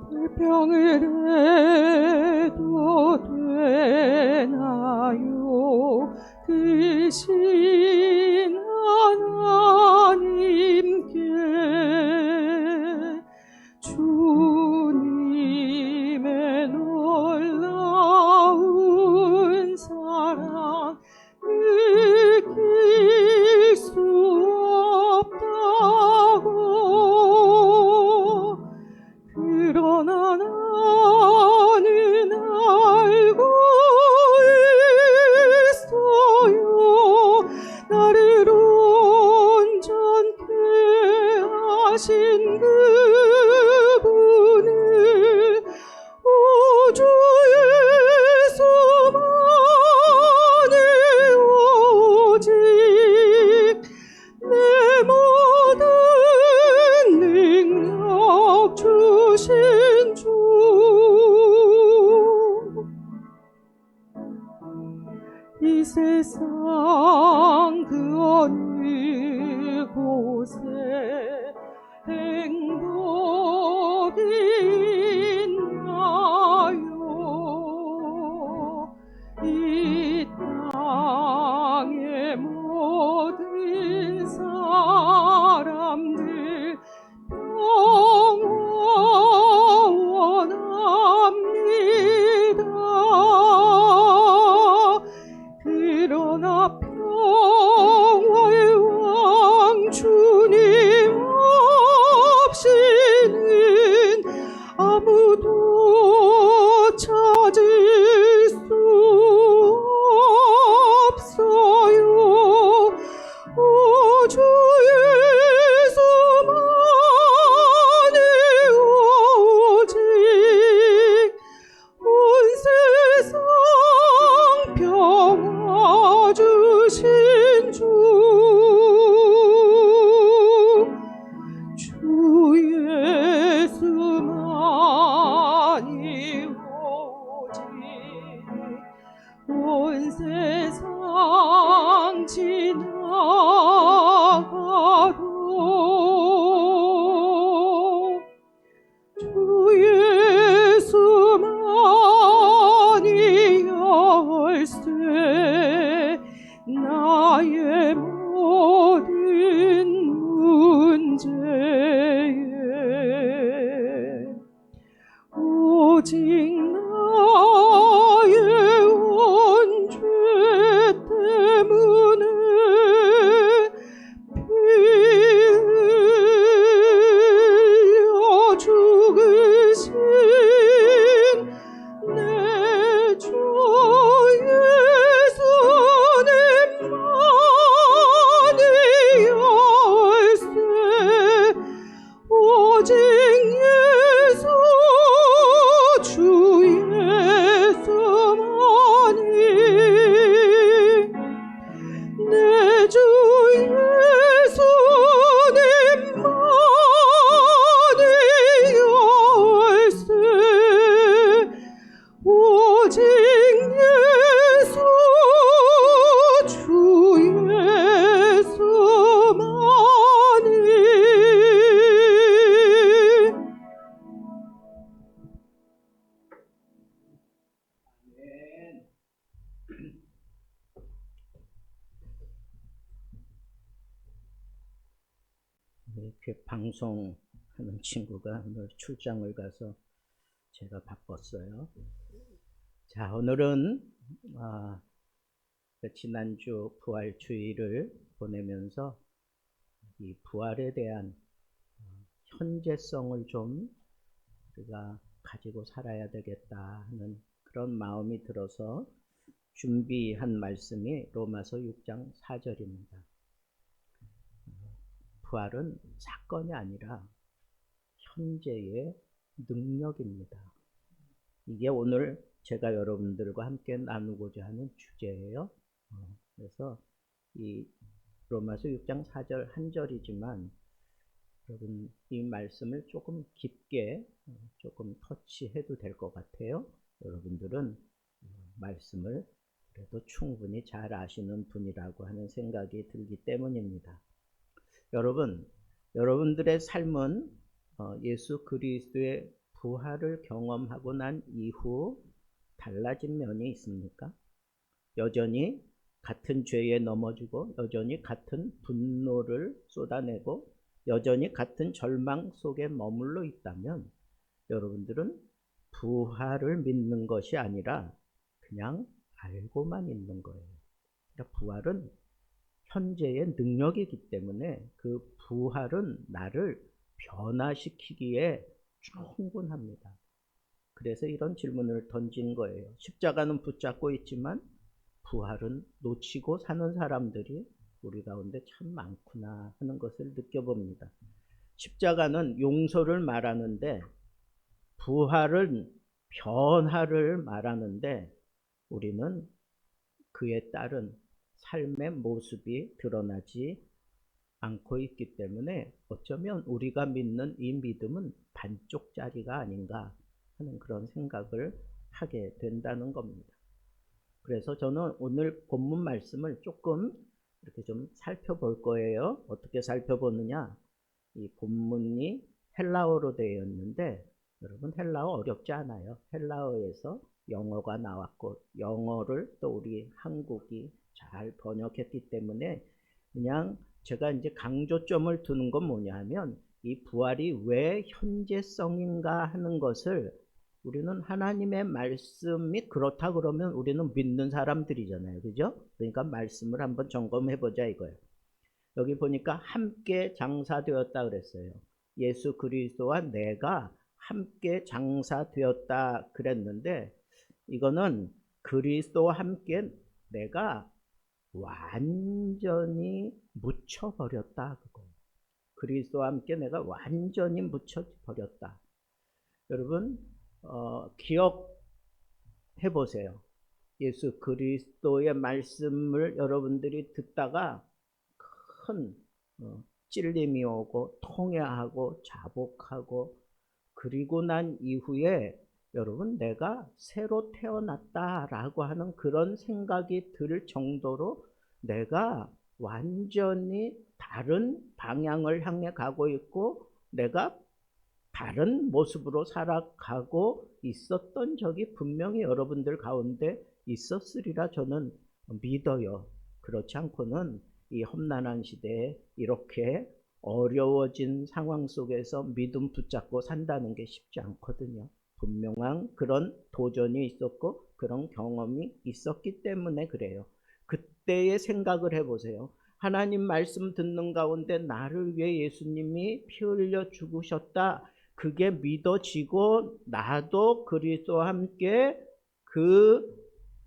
불평을 해도 되나요? 크신 하나님께 주님의 놀라운 사랑 느낄 수 없다고. 그러나 나는 알고 있어요. 나를 온전케 하신 그분을 주 예수만이 오직 내 모든 능력 주신 주. 이 세상 그 어느 곳에 행복이 있나요? 이 땅의 모든 사람들 평화 원합니다. 그러나 평화의 왕 주님 없이는 아무도 찾을 수 없어요. 오 주 예수만이 오직 온 세상 평화 주신 주. 주 예수만이 오직 온 세상 지나가도 주 예수만이 열쇠 나의 모든 문제에 오직 나의 온 죄 때문에 피 흘려 죽으신 내 주 예수님만이 열쇠 오직 예수 주 예수만이 내 주 예수님만이 열쇠 오직 예수 주 예수만이. 이렇게 방송하는 친구가 오늘 출장을 가서 제가 바빴어요. 자, 오늘은 지난주 부활 주일을 보내면서 이 부활에 대한 현재성을 좀 우리가 가지고 살아야 되겠다 하는 그런 마음이 들어서 준비한 말씀이 로마서 6장 4절입니다. 부활은 사건이 아니라 현재의 능력입니다. 이게 오늘 제가 여러분들과 함께 나누고자 하는 주제예요. 그래서 이 로마서 6장 4절 한 절이지만 여러분 이 말씀을 조금 깊게 조금 터치해도 될 것 같아요. 여러분들은 말씀을 그래도 충분히 잘 아시는 분이라고 하는 생각이 들기 때문입니다. 여러분들의 삶은 예수 그리스도의 부활을 경험하고 난 이후 달라진 면이 있습니까? 여전히 같은 죄에 넘어지고 여전히 같은 분노를 쏟아내고 여전히 같은 절망 속에 머물러 있다면 여러분들은 부활을 믿는 것이 아니라 그냥 알고만 있는 거예요. 그러니까 부활은 현재의 능력이기 때문에 그 부활은 나를 변화시키기에 충분합니다. 그래서 이런 질문을 던진 거예요. 십자가는 붙잡고 있지만 부활은 놓치고 사는 사람들이 우리 가운데 참 많구나 하는 것을 느껴봅니다. 십자가는 용서를 말하는데 부활은 변화를 말하는데 우리는 그에 따른 삶의 모습이 드러나지 않고 있기 때문에 어쩌면 우리가 믿는 이 믿음은 반쪽짜리가 아닌가 하는 그런 생각을 하게 된다는 겁니다. 그래서 저는 오늘 본문 말씀을 조금 이렇게 좀 살펴볼 거예요. 어떻게 살펴보느냐? 이 본문이 헬라어로 되어 있는데 여러분 헬라어 어렵지 않아요. 헬라어에서 영어가 나왔고 영어를 또 우리 한국이 잘 번역했기 때문에 그냥 제가 이제 강조점을 두는 건 뭐냐 하면 이 부활이 왜 현재성인가 하는 것을 우리는 하나님의 말씀이 그렇다 그러면 우리는 믿는 사람들이잖아요. 그죠? 그러니까 말씀을 한번 점검해 보자 이거예요. 여기 보니까 함께 장사되었다 그랬어요. 예수 그리스도와 내가 함께 장사되었다 그랬는데 이거는 그리스도와 함께 내가 완전히 묻혀버렸다 그거예요. 그리스도와 함께 내가 완전히 묻혀버렸다. 여러분 기억해 보세요. 예수 그리스도의 말씀을 여러분들이 듣다가 큰 찔림이 오고 통회하고 자복하고 그리고 난 이후에 여러분 내가 새로 태어났다라고 하는 그런 생각이 들 정도로 내가 완전히 다른 방향을 향해 가고 있고 내가 다른 모습으로 살아가고 있었던 적이 분명히 여러분들 가운데 있었으리라 저는 믿어요. 그렇지 않고는 이 험난한 시대에 이렇게 어려워진 상황 속에서 믿음 붙잡고 산다는 게 쉽지 않거든요. 분명한 그런 도전이 있었고 그런 경험이 있었기 때문에 그래요. 그때의 생각을 해보세요. 하나님 말씀 듣는 가운데 나를 위해 예수님이 피 흘려 죽으셨다. 그게 믿어지고 나도 그리스도와 함께 그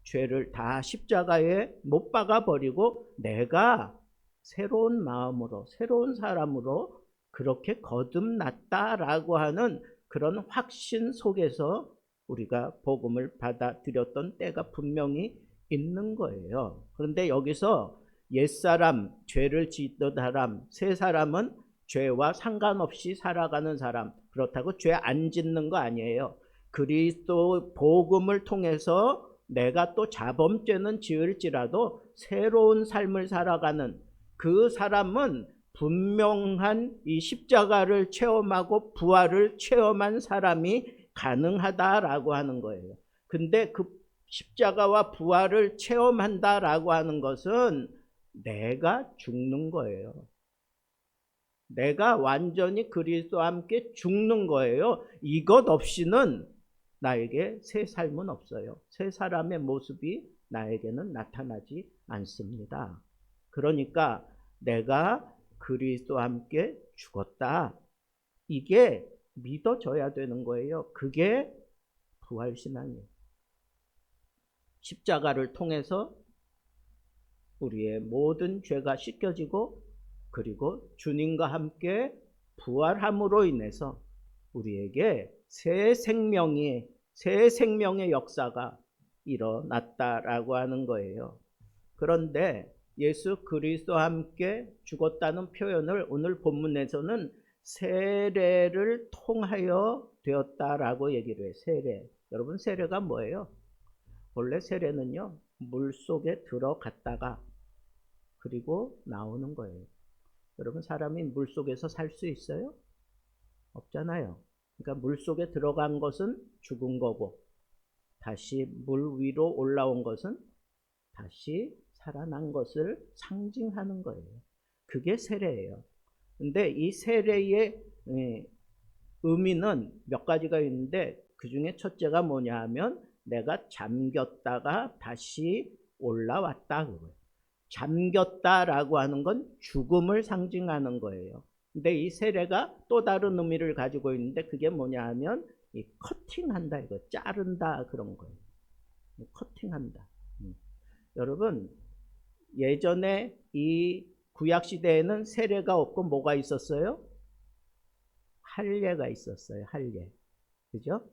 죄를 다 십자가에 못 박아 버리고 내가 새로운 마음으로 새로운 사람으로 그렇게 거듭났다라고 하는 그런 확신 속에서 우리가 복음을 받아들였던 때가 분명히 있는 거예요. 그런데 여기서 옛사람, 죄를 짓던 사람, 새 사람은 죄와 상관없이 살아가는 사람, 그렇다고 죄 안 짓는 거 아니에요. 그리스도 복음을 통해서 내가 또 자범죄는 지을지라도 새로운 삶을 살아가는 그 사람은 분명한 이 십자가를 체험하고 부활을 체험한 사람이 가능하다라고 하는 거예요. 근데 그 십자가와 부활을 체험한다라고 하는 것은 내가 죽는 거예요. 내가 완전히 그리스도와 함께 죽는 거예요. 이것 없이는 나에게 새 삶은 없어요. 새 사람의 모습이 나에게는 나타나지 않습니다. 그러니까 내가 그리스도와 함께 죽었다. 이게 믿어져야 되는 거예요. 그게 부활신앙이에요. 십자가를 통해서 우리의 모든 죄가 씻겨지고 그리고 주님과 함께 부활함으로 인해서 우리에게 새 생명의 역사가 일어났다라고 하는 거예요. 그런데 예수 그리스도와 함께 죽었다는 표현을 오늘 본문에서는 세례를 통하여 되었다라고 얘기를 해요. 세례. 여러분, 세례가 뭐예요? 원래 세례는요, 물 속에 들어갔다가 그리고 나오는 거예요. 여러분, 사람이 물 속에서 살 수 있어요? 없잖아요. 그러니까 물 속에 들어간 것은 죽은 거고, 다시 물 위로 올라온 것은 다시 살아난 것을 상징하는 거예요. 그게 세례예요. 근데 이 세례의 의미는 몇 가지가 있는데, 그 중에 첫째가 뭐냐 하면 내가 잠겼다가 다시 올라왔다 그거예요. 잠겼다라고 하는 건 죽음을 상징하는 거예요. 근데 이 세례가 또 다른 의미를 가지고 있는데, 그게 뭐냐 하면 이 커팅한다, 이거 자른다 그런 거예요. 커팅한다. 여러분, 예전에 이 구약 시대에는 세례가 없고 뭐가 있었어요? 할례가 있었어요. 할례. 그죠?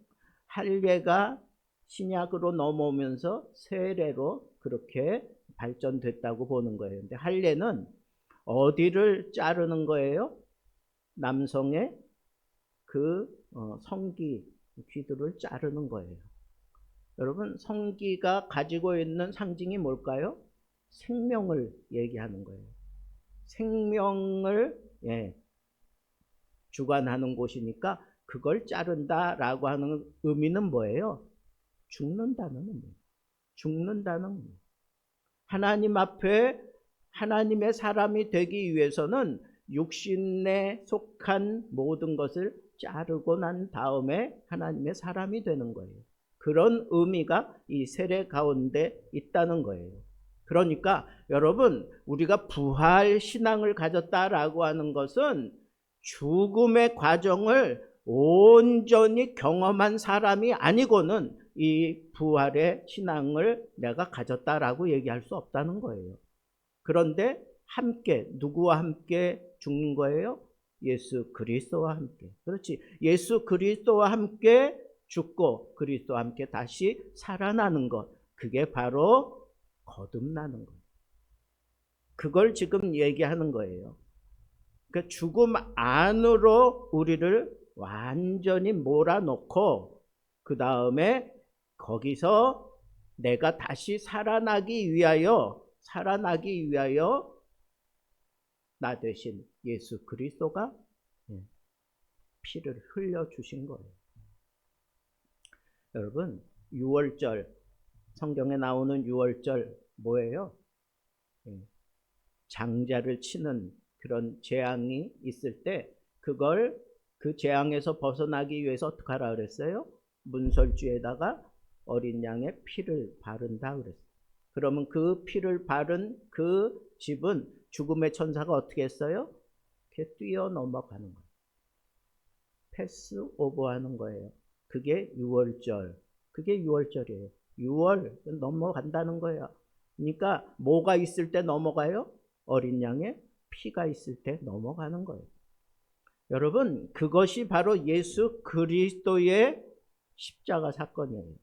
할례가 신약으로 넘어오면서 세례로 그렇게 발전됐다고 보는 거예요. 근데 할례는 어디를 자르는 거예요? 남성의 그 성기 귀들을 자르는 거예요. 여러분, 성기가 가지고 있는 상징이 뭘까요? 생명을 얘기하는 거예요. 생명을 주관하는 곳이니까 그걸 자른다라고 하는 의미는 뭐예요? 죽는다는 의미예요. 죽는다는 의미예요. 하나님 앞에 하나님의 사람이 되기 위해서는 육신에 속한 모든 것을 자르고 난 다음에 하나님의 사람이 되는 거예요. 그런 의미가 이 세례 가운데 있다는 거예요. 그러니까 여러분, 우리가 부활 신앙을 가졌다라고 하는 것은 죽음의 과정을 온전히 경험한 사람이 아니고는 이 부활의 신앙을 내가 가졌다라고 얘기할 수 없다는 거예요. 그런데 함께, 누구와 함께 죽는 거예요? 예수 그리스도와 함께. 그렇지. 예수 그리스도와 함께 죽고 그리스도와 함께 다시 살아나는 것. 그게 바로 거듭나는 거예요. 그걸 지금 얘기하는 거예요. 그러니까 죽음 안으로 우리를 완전히 몰아넣고 그 다음에 거기서 내가 다시 살아나기 위하여 나 대신 예수 그리스도가 피를 흘려주신 거예요. 여러분, 유월절, 성경에 나오는 유월절 뭐예요? 장자를 치는 그런 재앙이 있을 때 그걸 그 재앙에서 벗어나기 위해서 어떻게 하라 그랬어요? 문설주에다가 어린 양의 피를 바른다 그랬어요. 그러면 그 피를 바른 그 집은 죽음의 천사가 어떻게 했어요? 이렇게 뛰어 넘어가는 거예요. 패스 오버하는 거예요. 그게 유월절. 그게 유월절이에요. 6월 넘어간다는 거예요. 그러니까 뭐가 있을 때 넘어가요? 어린 양의 피가 있을 때 넘어가는 거예요. 여러분, 그것이 바로 예수 그리스도의 십자가 사건이에요.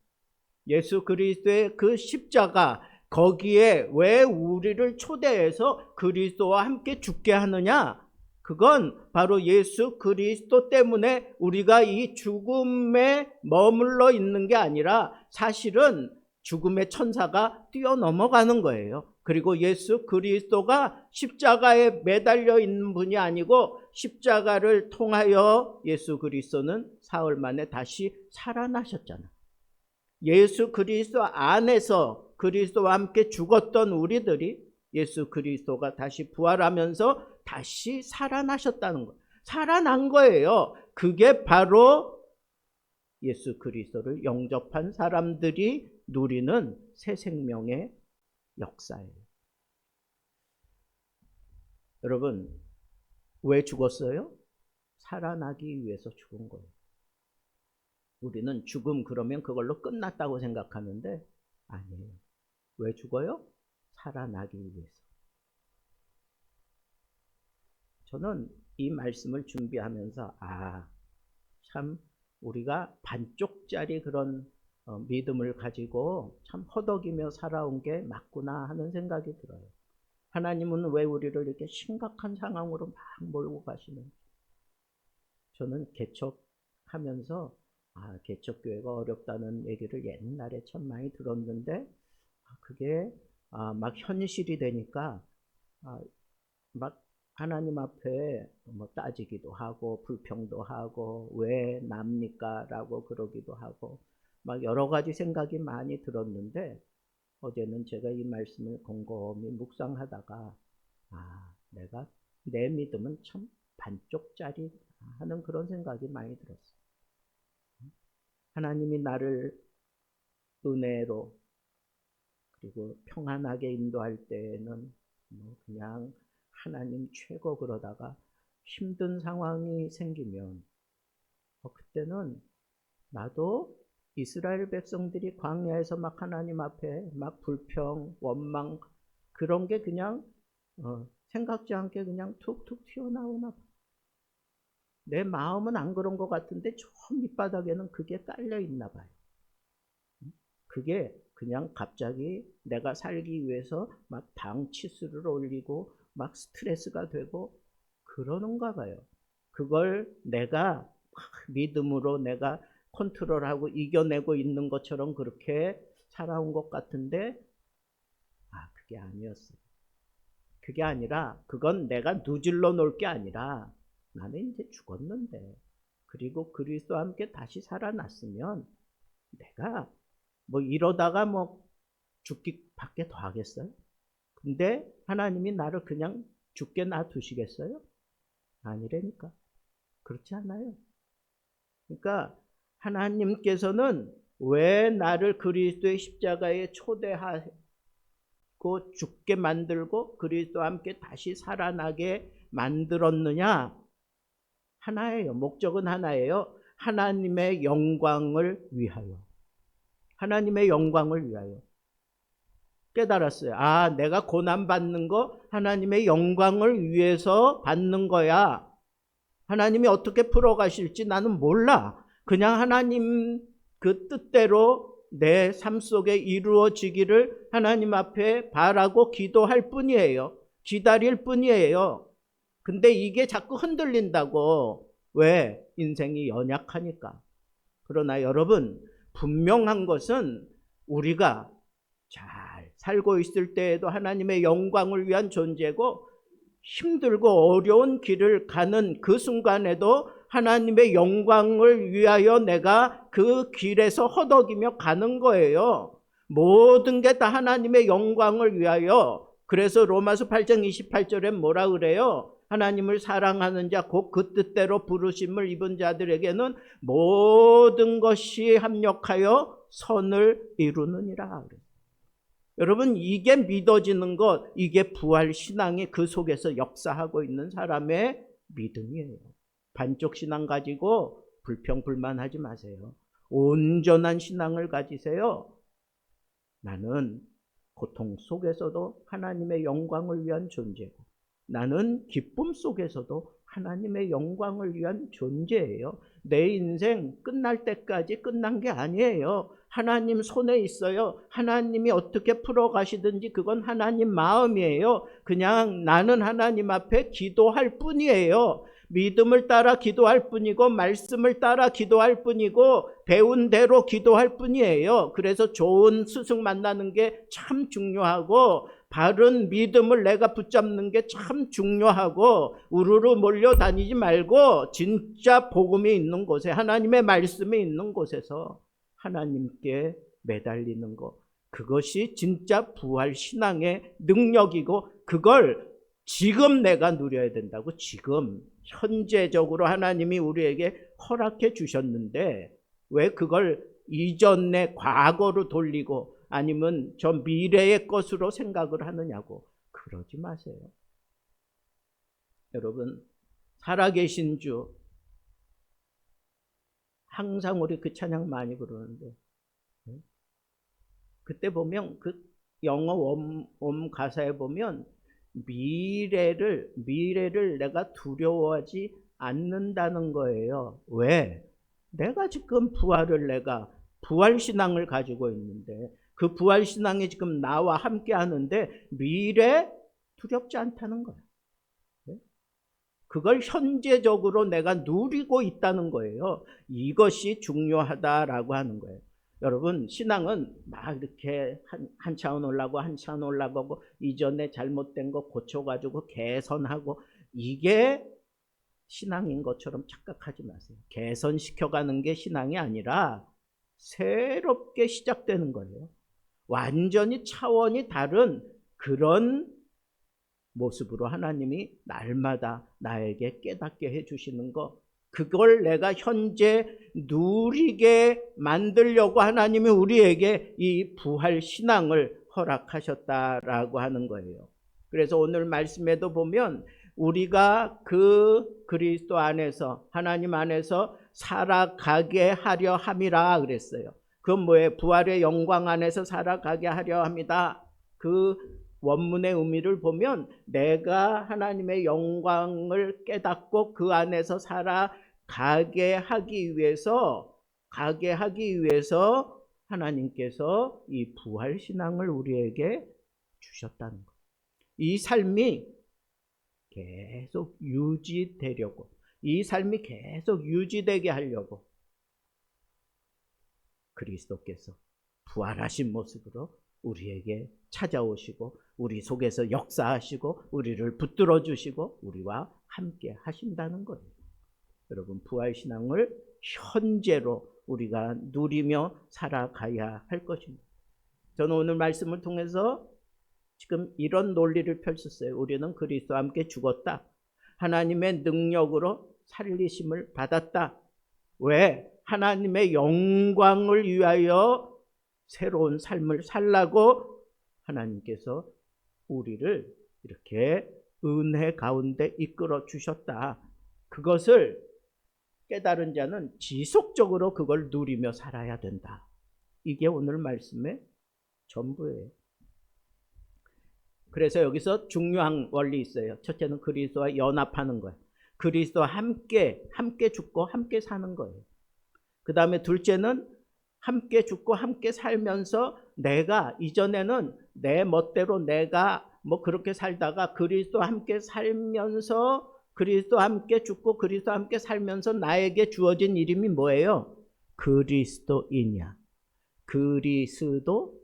예수 그리스도의 그 십자가, 거기에 왜 우리를 초대해서 그리스도와 함께 죽게 하느냐? 그건 바로 예수 그리스도 때문에 우리가 이 죽음에 머물러 있는 게 아니라 사실은 죽음의 천사가 뛰어넘어가는 거예요. 그리고 예수 그리스도가 십자가에 매달려 있는 분이 아니고 십자가를 통하여 예수 그리스도는 사흘 만에 다시 살아나셨잖아. 예수 그리스도 안에서 그리스도와 함께 죽었던 우리들이 예수 그리스도가 다시 부활하면서 다시 살아나셨다는 거예요. 살아난 거예요. 그게 바로 예수 그리스도를 영접한 사람들이 누리는 새 생명의 역사예요. 여러분, 왜 죽었어요? 살아나기 위해서 죽은 거예요. 우리는 죽음 그러면 그걸로 끝났다고 생각하는데 아니에요. 왜 죽어요? 살아나기 위해서. 저는 이 말씀을 준비하면서 참 우리가 반쪽짜리 그런 믿음을 가지고 참 허덕이며 살아온 게 맞구나 하는 생각이 들어요. 하나님은 왜 우리를 이렇게 심각한 상황으로 막 몰고 가시는지. 저는 개척하면서 개척교회가 어렵다는 얘기를 옛날에 참 많이 들었는데 그게 막 현실이 되니까 막 하나님 앞에 뭐 따지기도 하고 불평도 하고 왜 납니까? 라고 그러기도 하고 막 여러 가지 생각이 많이 들었는데 어제는 제가 이 말씀을 곰곰이 묵상하다가 내가 내 믿음은 참 반쪽짜리 하는 그런 생각이 많이 들었어요. 하나님이 나를 은혜로 그리고 평안하게 인도할 때에는 뭐 그냥 하나님 최고 그러다가 힘든 상황이 생기면 그때는 나도 이스라엘 백성들이 광야에서 막 하나님 앞에 막 불평, 원망 그런 게 그냥 생각지 않게 그냥 툭툭 튀어나오나 봐. 내 마음은 안 그런 것 같은데 저 밑바닥에는 그게 깔려 있나 봐요. 그게 그냥 갑자기 내가 살기 위해서 막 방치수를 올리고 막 스트레스가 되고 그러는가 봐요. 그걸 내가 믿음으로 내가 컨트롤하고 이겨내고 있는 것처럼 그렇게 살아온 것 같은데 그게 아니었어요. 그게 아니라 그건 내가 누질러 놓을 게 아니라 나는 이제 죽었는데 그리고 그리스도와 함께 다시 살아났으면 내가 뭐 이러다가 뭐 죽기 밖에 더 하겠어요? 근데 하나님이 나를 그냥 죽게 놔두시겠어요? 아니라니까. 그렇지 않아요. 그러니까 하나님께서는 왜 나를 그리스도의 십자가에 초대하고 죽게 만들고 그리스도와 함께 다시 살아나게 만들었느냐? 하나예요. 목적은 하나예요. 하나님의 영광을 위하여. 하나님의 영광을 위하여. 깨달았어요. 내가 고난받는 거 하나님의 영광을 위해서 받는 거야. 하나님이 어떻게 풀어가실지 나는 몰라. 그냥 하나님 그 뜻대로 내 삶 속에 이루어지기를 하나님 앞에 바라고 기도할 뿐이에요. 기다릴 뿐이에요. 근데 이게 자꾸 흔들린다고. 왜? 인생이 연약하니까. 그러나 여러분, 분명한 것은 우리가 잘 살고 있을 때에도 하나님의 영광을 위한 존재고 힘들고 어려운 길을 가는 그 순간에도 하나님의 영광을 위하여 내가 그 길에서 허덕이며 가는 거예요. 모든 게 다 하나님의 영광을 위하여. 그래서 로마서 8장 28절에 뭐라 그래요? 하나님을 사랑하는 자 곧 그 뜻대로 부르심을 입은 자들에게는 모든 것이 합력하여 선을 이루느니라. 여러분, 이게 믿어지는 것, 이게 부활신앙이 그 속에서 역사하고 있는 사람의 믿음이에요. 반쪽 신앙 가지고 불평불만하지 마세요. 온전한 신앙을 가지세요. 나는 고통 속에서도 하나님의 영광을 위한 존재고 나는 기쁨 속에서도 하나님의 영광을 위한 존재예요. 내 인생 끝날 때까지 끝난 게 아니에요. 하나님 손에 있어요. 하나님이 어떻게 풀어가시든지 그건 하나님 마음이에요. 그냥 나는 하나님 앞에 기도할 뿐이에요. 믿음을 따라 기도할 뿐이고 말씀을 따라 기도할 뿐이고 배운 대로 기도할 뿐이에요. 그래서 좋은 스승 만나는 게 참 중요하고 바른 믿음을 내가 붙잡는 게 참 중요하고 우르르 몰려다니지 말고 진짜 복음이 있는 곳에 하나님의 말씀이 있는 곳에서 하나님께 매달리는 것, 그것이 진짜 부활신앙의 능력이고 그걸 지금 내가 누려야 된다고. 지금 현재적으로 하나님이 우리에게 허락해 주셨는데 왜 그걸 이전의 과거로 돌리고 아니면 저 미래의 것으로 생각을 하느냐고. 그러지 마세요. 여러분, 살아계신 주, 항상 우리 그 찬양 많이 부르는데 그때 보면 그 영어 원 가사에 보면 미래를 내가 두려워하지 않는다는 거예요. 왜? 내가 지금 내가 부활신앙을 가지고 있는데 그 부활신앙이 지금 나와 함께 하는데 미래 두렵지 않다는 거예요. 그걸 현재적으로 내가 누리고 있다는 거예요. 이것이 중요하다라고 하는 거예요. 여러분, 신앙은 막 이렇게 한 차원 올라가고 한 차원 올라가고 이전에 잘못된 거 고쳐가지고 개선하고, 이게 신앙인 것처럼 착각하지 마세요. 개선시켜가는 게 신앙이 아니라 새롭게 시작되는 거예요. 완전히 차원이 다른 그런 모습으로 하나님이 날마다 나에게 깨닫게 해주시는 거, 그걸 내가 현재 누리게 만들려고 하나님이 우리에게 이 부활 신앙을 허락하셨다라고 하는 거예요. 그래서 오늘 말씀에도 보면 우리가 그 그리스도 안에서, 하나님 안에서 살아가게 하려 함이라 그랬어요. 그건 뭐예요? 부활의 영광 안에서 살아가게 하려 합니다. 그 원문의 의미를 보면 내가 하나님의 영광을 깨닫고 그 안에서 살아가게 하기 위해서 하나님께서 이 부활 신앙을 우리에게 주셨다는 거예요. 이 삶이 계속 유지되려고, 이 삶이 계속 유지되게 하려고 그리스도께서 부활하신 모습으로 우리에게 찾아오시고 우리 속에서 역사하시고 우리를 붙들어 주시고 우리와 함께 하신다는 거예요. 여러분, 부활신앙을 현재로 우리가 누리며 살아가야 할 것입니다. 저는 오늘 말씀을 통해서 지금 이런 논리를 펼쳤어요. 우리는 그리스도와 함께 죽었다. 하나님의 능력으로 살리심을 받았다. 왜? 하나님의 영광을 위하여 새로운 삶을 살라고 하나님께서 우리를 이렇게 은혜 가운데 이끌어 주셨다. 그것을 깨달은 자는 지속적으로 그걸 누리며 살아야 된다. 이게 오늘 말씀의 전부예요. 그래서 여기서 중요한 원리 있어요. 첫째는 그리스도와 연합하는 거예요. 그리스도와 함께 죽고 함께 사는 거예요. 그 다음에 둘째는 함께 죽고 함께 살면서 내가 이전에는 내 멋대로 내가 뭐 그렇게 살다가 그리스도와 함께 살면서, 그리스도와 함께 죽고 그리스도와 함께 살면서 나에게 주어진 이름이 뭐예요? 그리스도인이야. 그리스도인.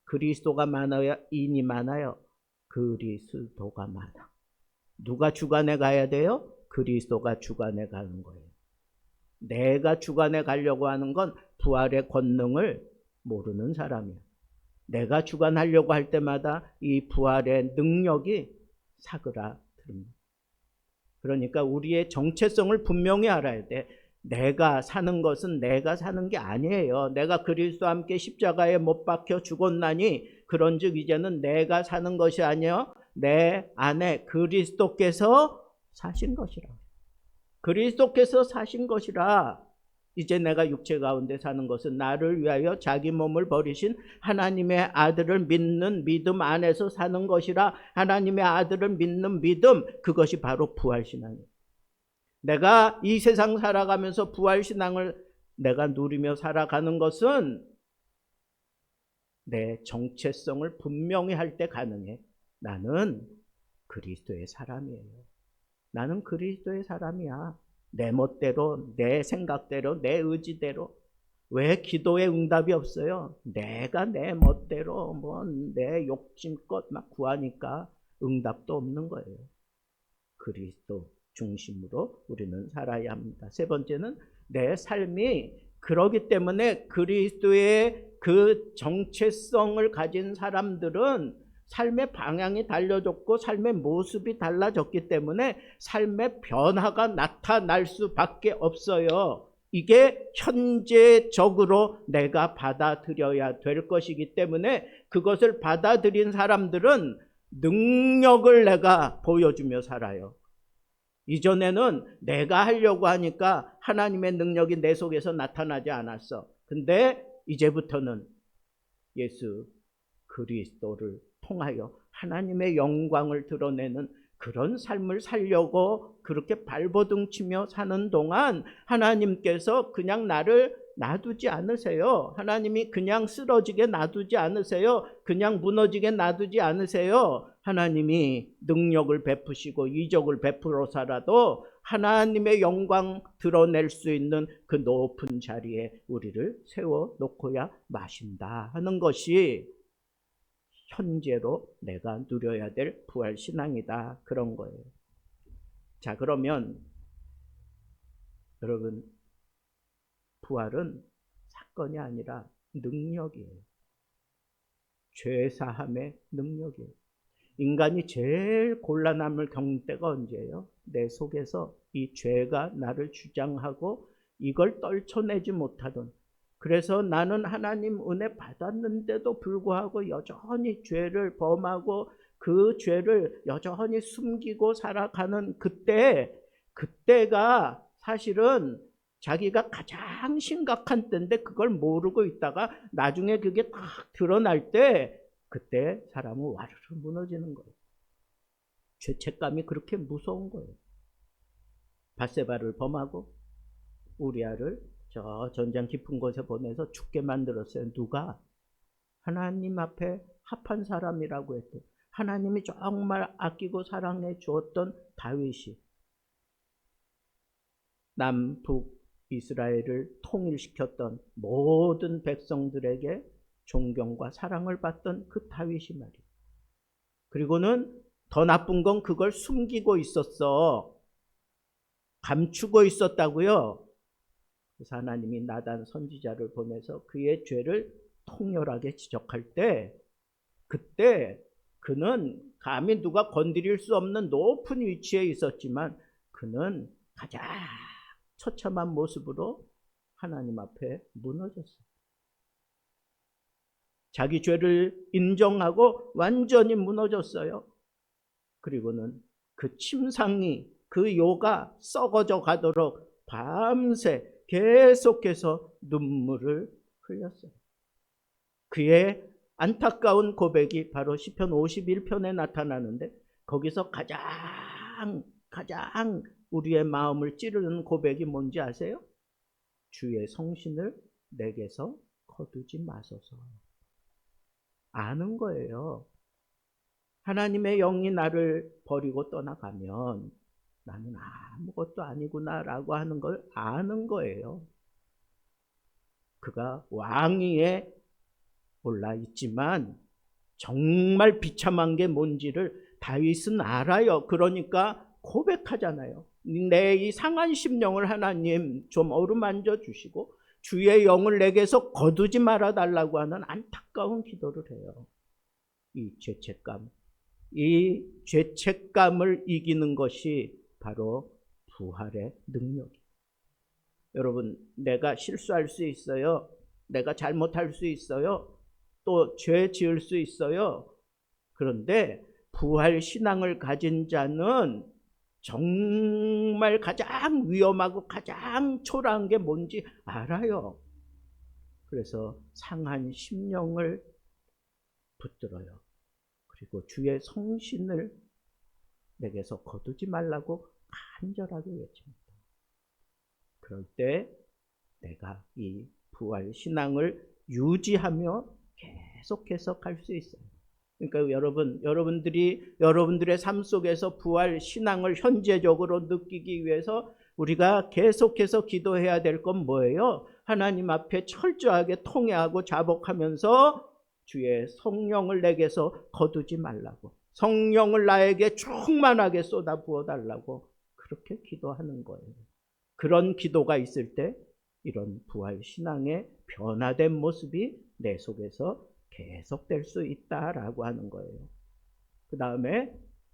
그리스도가 많아요? 인이 많아요? 그리스도가 많아. 누가 주관해 가야 돼요? 그리스도가 주관해 가는 거예요. 내가 주관해 가려고 하는 건 부활의 권능을 모르는 사람이야. 내가 주관하려고 할 때마다 이 부활의 능력이 사그라듭니다. 그러니까 우리의 정체성을 분명히 알아야 돼. 내가 사는 것은 내가 사는 게 아니에요. 내가 그리스도와 함께 십자가에 못 박혀 죽었나니 그런즉 이제는 내가 사는 것이 아니요 내 안에 그리스도께서 사신 것이라. 그리스도께서 사신 것이라. 이제 내가 육체 가운데 사는 것은 나를 위하여 자기 몸을 버리신 하나님의 아들을 믿는 믿음 안에서 사는 것이라. 하나님의 아들을 믿는 믿음, 그것이 바로 부활신앙이에요. 내가 이 세상 살아가면서 부활신앙을 내가 누리며 살아가는 것은 내 정체성을 분명히 할 때 가능해. 나는 그리스도의 사람이에요. 나는 그리스도의 사람이야. 내 멋대로, 내 생각대로, 내 의지대로. 왜 기도에 응답이 없어요? 내가 내 멋대로 내 욕심껏 막 구하니까 응답도 없는 거예요. 그리스도 중심으로 우리는 살아야 합니다. 세 번째는 내 삶이 그러기 때문에 그리스도의 그 정체성을 가진 사람들은 삶의 방향이 달라졌고 삶의 모습이 달라졌기 때문에 삶의 변화가 나타날 수밖에 없어요. 이게 현재적으로 내가 받아들여야 될 것이기 때문에 그것을 받아들인 사람들은 능력을 내가 보여주며 살아요. 이전에는 내가 하려고 하니까 하나님의 능력이 내 속에서 나타나지 않았어. 근데 이제부터는 예수 그리스도를 통하여 하나님의 영광을 드러내는 그런 삶을 살려고 그렇게 발버둥치며 사는 동안 하나님께서 그냥 나를 놔두지 않으세요. 하나님이 그냥 쓰러지게 놔두지 않으세요. 그냥 무너지게 놔두지 않으세요. 하나님이 능력을 베푸시고 이적을 베풀어서라도 하나님의 영광 드러낼 수 있는 그 높은 자리에 우리를 세워놓고야 마신다 하는 것이 현재로 내가 누려야 될 부활신앙이다, 그런 거예요. 자, 그러면 여러분, 부활은 사건이 아니라 능력이에요. 죄사함의 능력이에요. 인간이 제일 곤란함을 겪는 때가 언제예요? 내 속에서 이 죄가 나를 주장하고 이걸 떨쳐내지 못하던, 그래서 나는 하나님 은혜 받았는데도 불구하고 여전히 죄를 범하고 그 죄를 여전히 숨기고 살아가는 그때가 사실은 자기가 가장 심각한 때인데 그걸 모르고 있다가 나중에 그게 딱 드러날 때 그때 사람은 와르르 무너지는 거예요. 죄책감이 그렇게 무서운 거예요. 밧세바를 범하고 우리아를 저 전장 깊은 곳에 보내서 죽게 만들었어요. 누가? 하나님 앞에 합한 사람이라고 했대. 하나님이 정말 아끼고 사랑해 주었던 다윗이 남북 이스라엘을 통일시켰던 모든 백성들에게 존경과 사랑을 받던 그 다윗이 말이에요. 그리고는 더 나쁜 건 그걸 숨기고 있었어. 감추고 있었다고요. 그래서 하나님이 나단 선지자를 보내서 그의 죄를 통렬하게 지적할 때, 그때 그는 감히 누가 건드릴 수 없는 높은 위치에 있었지만 그는 가장 처참한 모습으로 하나님 앞에 무너졌어요. 자기 죄를 인정하고 완전히 무너졌어요. 그리고는 그 침상이, 그 요가 썩어져 가도록 밤새 계속해서 눈물을 흘렸어요. 그의 안타까운 고백이 바로 시편 51편에 나타나는데, 거기서 가장 우리의 마음을 찌르는 고백이 뭔지 아세요? 주의 성신을 내게서 거두지 마소서. 아는 거예요. 하나님의 영이 나를 버리고 떠나가면 나는 아무것도 아니구나라고 하는 걸 아는 거예요. 그가 왕위에 올라 있지만 정말 비참한 게 뭔지를 다윗은 알아요. 그러니까 고백하잖아요. 내 이 상한 심령을 하나님 좀 어루만져 주시고 주의 영을 내게서 거두지 말아 달라고 하는 안타까운 기도를 해요. 이 죄책감을 이기는 것이 바로 부활의 능력이에요. 여러분, 내가 실수할 수 있어요. 내가 잘못할 수 있어요. 또 죄 지을 수 있어요. 그런데 부활 신앙을 가진 자는 정말 가장 위험하고 가장 초라한 게 뭔지 알아요. 그래서 상한 심령을 붙들어요. 그리고 주의 성신을 내게서 거두지 말라고 간절하게 외칩니다. 그럴 때 내가 이 부활 신앙을 유지하며 계속해서 갈 수 있어요. 그러니까 여러분들의 삶 속에서 부활 신앙을 현재적으로 느끼기 위해서 우리가 계속해서 기도해야 될 건 뭐예요? 하나님 앞에 철저하게 통회하고 자복하면서 주의 성령을 내게서 거두지 말라고, 성령을 나에게 충만하게 쏟아 부어 달라고 그렇게 기도하는 거예요. 그런 기도가 있을 때 이런 부활 신앙의 변화된 모습이 내 속에서 계속될 수 있다라고 하는 거예요. 그 다음에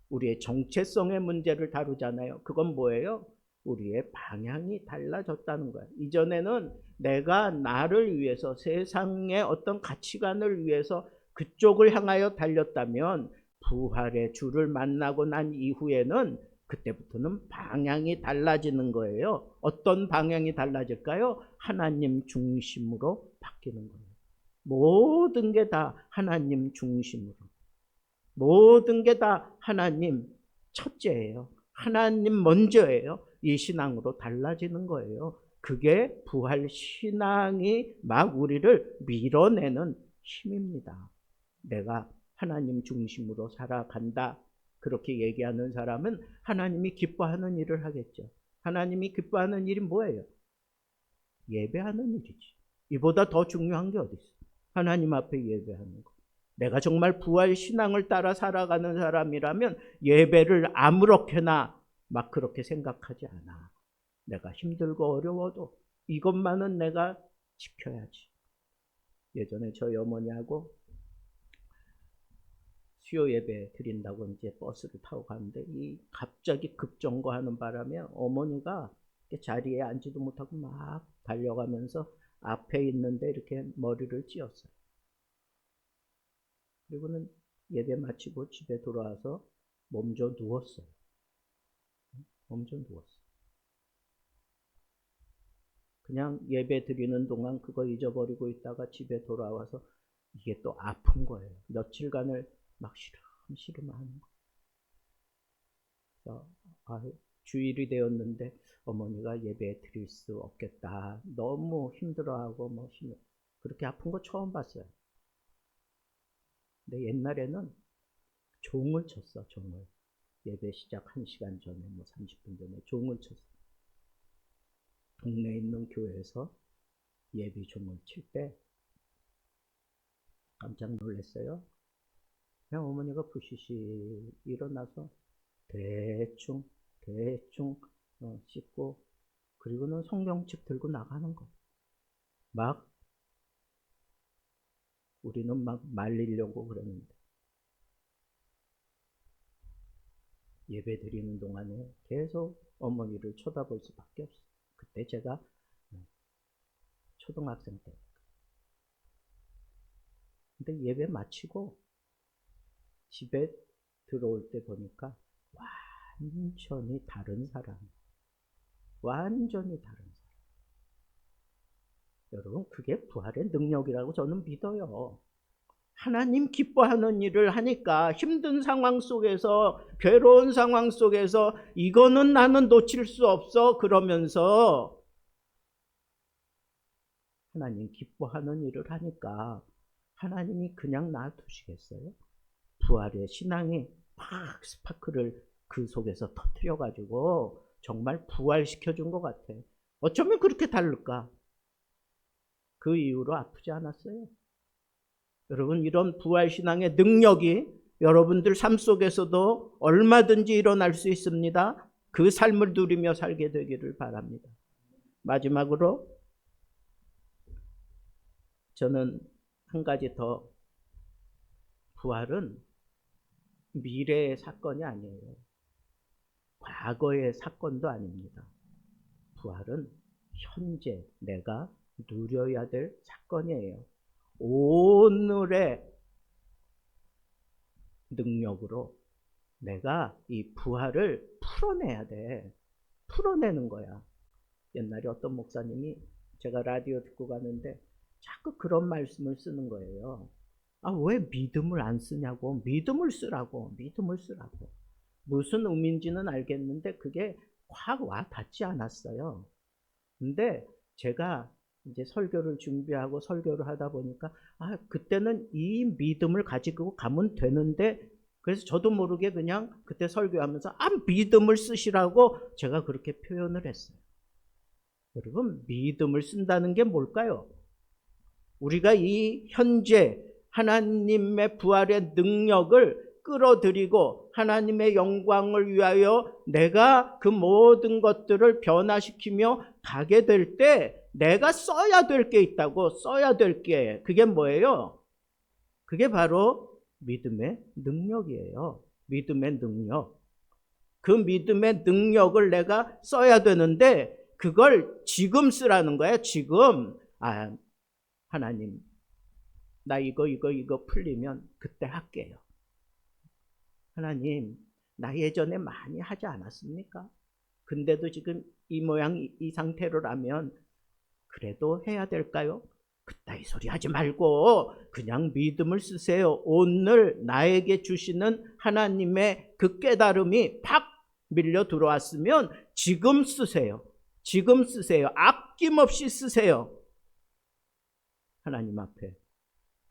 우리의 정체성의 문제를 다루잖아요. 그건 뭐예요? 우리의 방향이 달라졌다는 거예요. 이전에는 내가 나를 위해서, 세상의 어떤 가치관을 위해서 그쪽을 향하여 달렸다면 부활의 주를 만나고 난 이후에는 그때부터는 방향이 달라지는 거예요. 어떤 방향이 달라질까요? 하나님 중심으로 바뀌는 거예요. 모든 게 다 하나님 중심으로, 모든 게 다 하나님 첫째예요. 하나님 먼저예요. 이 신앙으로 달라지는 거예요. 그게 부활 신앙이 막 우리를 밀어내는 힘입니다. 내가 하나님 중심으로 살아간다. 그렇게 얘기하는 사람은 하나님이 기뻐하는 일을 하겠죠. 하나님이 기뻐하는 일이 뭐예요? 예배하는 일이지. 이보다 더 중요한 게 어디 있어? 하나님 앞에 예배하는 거. 내가 정말 부활 신앙을 따라 살아가는 사람이라면 예배를 아무렇게나 막 그렇게 생각하지 않아. 내가 힘들고 어려워도 이것만은 내가 지켜야지. 예전에 저희 어머니하고 수요 예배 드린다고 이제 버스를 타고 가는데 이 갑자기 급정거하는 바람에 어머니가 자리에 앉지도 못하고 막 달려가면서 앞에 있는데 이렇게 머리를 찧었어요. 그리고는 예배 마치고 집에 돌아와서 몸져 누웠어요. 몸져 누웠어요. 그냥 예배 드리는 동안 그거 잊어버리고 있다가 집에 돌아와서 이게 또 아픈 거예요. 며칠간을 막 시름시름 하는 거예요. 주일이 되었는데 어머니가 예배 드릴 수 없겠다. 너무 힘들어하고 그렇게 아픈 거 처음 봤어요. 근데 옛날에는 종을 쳤어. 종을. 예배 시작 1시간 전에 30분 전에 종을 쳤어. 동네에 있는 교회에서 예비 종을 칠 때 깜짝 놀랐어요. 그냥 어머니가 부시시 일어나서 대충 씻고 그리고는 성경책 들고 나가는 거. 막 우리는 막 말리려고 그러는데 예배 드리는 동안에 계속 어머니를 쳐다볼 수밖에 없어요. 그때 제가 초등학생 때. 근데 예배 마치고 집에 들어올 때 보니까 완전히 다른 사람. 완전히 다른 사람. 여러분, 그게 부활의 능력이라고 저는 믿어요. 하나님 기뻐하는 일을 하니까 힘든 상황 속에서, 괴로운 상황 속에서 이거는 나는 놓칠 수 없어 그러면서 하나님 기뻐하는 일을 하니까 하나님이 그냥 놔두시겠어요? 부활의 신앙이 막 스파크를 그 속에서 터뜨려가지고 정말 부활시켜준 것 같아. 어쩌면 그렇게 다를까? 그 이후로 아프지 않았어요. 여러분, 이런 부활신앙의 능력이 여러분들 삶 속에서도 얼마든지 일어날 수 있습니다. 그 삶을 누리며 살게 되기를 바랍니다. 마지막으로 저는 한 가지 더, 부활은 미래의 사건이 아니에요. 과거의 사건도 아닙니다. 부활은 현재 내가 누려야 될 사건이에요. 오늘의 능력으로 내가 이 부활을 풀어내야 돼. 풀어내는 거야. 옛날에 어떤 목사님이 제가 라디오 듣고 가는데 자꾸 그런 말씀을 쓰는 거예요. 왜 믿음을 안 쓰냐고. 믿음을 쓰라고. 믿음을 쓰라고. 무슨 의미인지는 알겠는데 그게 확 와 닿지 않았어요. 근데 제가 이제 설교를 준비하고 설교를 하다 보니까 그때는 이 믿음을 가지고 가면 되는데, 그래서 저도 모르게 그냥 그때 설교하면서 믿음을 쓰시라고 제가 그렇게 표현을 했어요. 여러분, 믿음을 쓴다는 게 뭘까요? 우리가 이 현재 하나님의 부활의 능력을 끌어들이고 하나님의 영광을 위하여 내가 그 모든 것들을 변화시키며 가게 될 때 내가 써야 될 게 있다고. 써야 될 게, 그게 뭐예요? 그게 바로 믿음의 능력이에요. 믿음의 능력. 그 믿음의 능력을 내가 써야 되는데 그걸 지금 쓰라는 거야. 지금. 하나님, 나 이거 풀리면 그때 할게요. 하나님, 나 예전에 많이 하지 않았습니까? 근데도 지금 이 모양 이 상태로라면 그래도 해야 될까요? 그따위 소리 하지 말고 그냥 믿음을 쓰세요. 오늘 나에게 주시는 하나님의 그 깨달음이 팍 밀려 들어왔으면 지금 쓰세요. 지금 쓰세요. 아낌없이 쓰세요. 하나님 앞에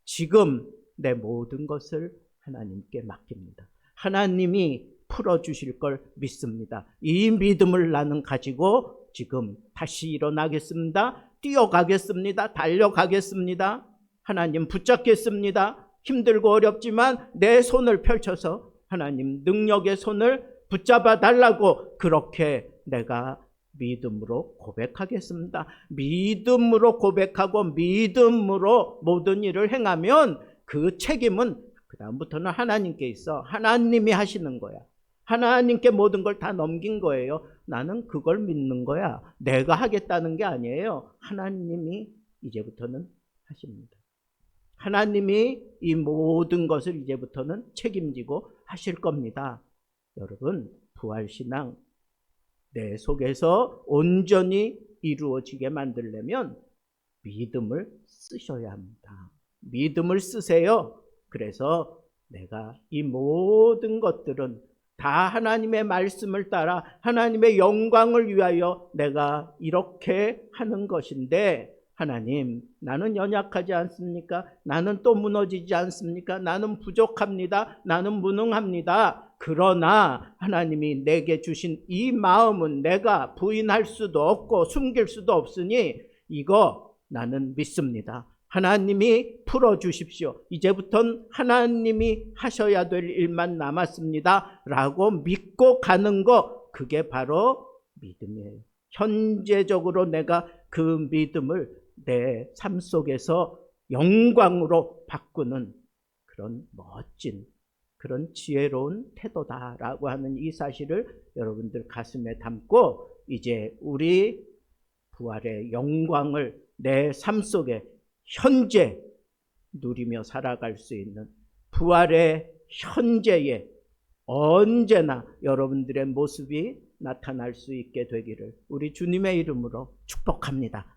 지금 내 모든 것을 하나님께 맡깁니다. 하나님이 풀어주실 걸 믿습니다. 이 믿음을 나는 가지고 지금 다시 일어나겠습니다. 뛰어가겠습니다. 달려가겠습니다. 하나님 붙잡겠습니다. 힘들고 어렵지만 내 손을 펼쳐서 하나님 능력의 손을 붙잡아 달라고 그렇게 내가 믿음으로 고백하겠습니다. 믿음으로 고백하고 믿음으로 모든 일을 행하면 그 책임은 그 다음부터는 하나님께 있어. 하나님이 하시는 거야. 하나님께 모든 걸 다 넘긴 거예요. 나는 그걸 믿는 거야. 내가 하겠다는 게 아니에요. 하나님이 이제부터는 하십니다. 하나님이 이 모든 것을 이제부터는 책임지고 하실 겁니다. 여러분, 부활신앙 내 속에서 온전히 이루어지게 만들려면 믿음을 쓰셔야 합니다. 믿음을 쓰세요. 그래서 내가 이 모든 것들은 다 하나님의 말씀을 따라 하나님의 영광을 위하여 내가 이렇게 하는 것인데, 하나님, 나는 연약하지 않습니까? 나는 또 무너지지 않습니까? 나는 부족합니다. 나는 무능합니다. 그러나 하나님이 내게 주신 이 마음은 내가 부인할 수도 없고 숨길 수도 없으니 이거 나는 믿습니다. 하나님이 풀어주십시오. 이제부터는 하나님이 하셔야 될 일만 남았습니다. 라고 믿고 가는 거, 그게 바로 믿음이에요. 현재적으로 내가 그 믿음을 내 삶 속에서 영광으로 바꾸는 그런 멋진, 그런 지혜로운 태도다라고 하는 이 사실을 여러분들 가슴에 담고 이제 우리 부활의 영광을 내 삶 속에 현재 누리며 살아갈 수 있는 부활의 현재에 언제나 여러분들의 모습이 나타날 수 있게 되기를 우리 주님의 이름으로 축복합니다.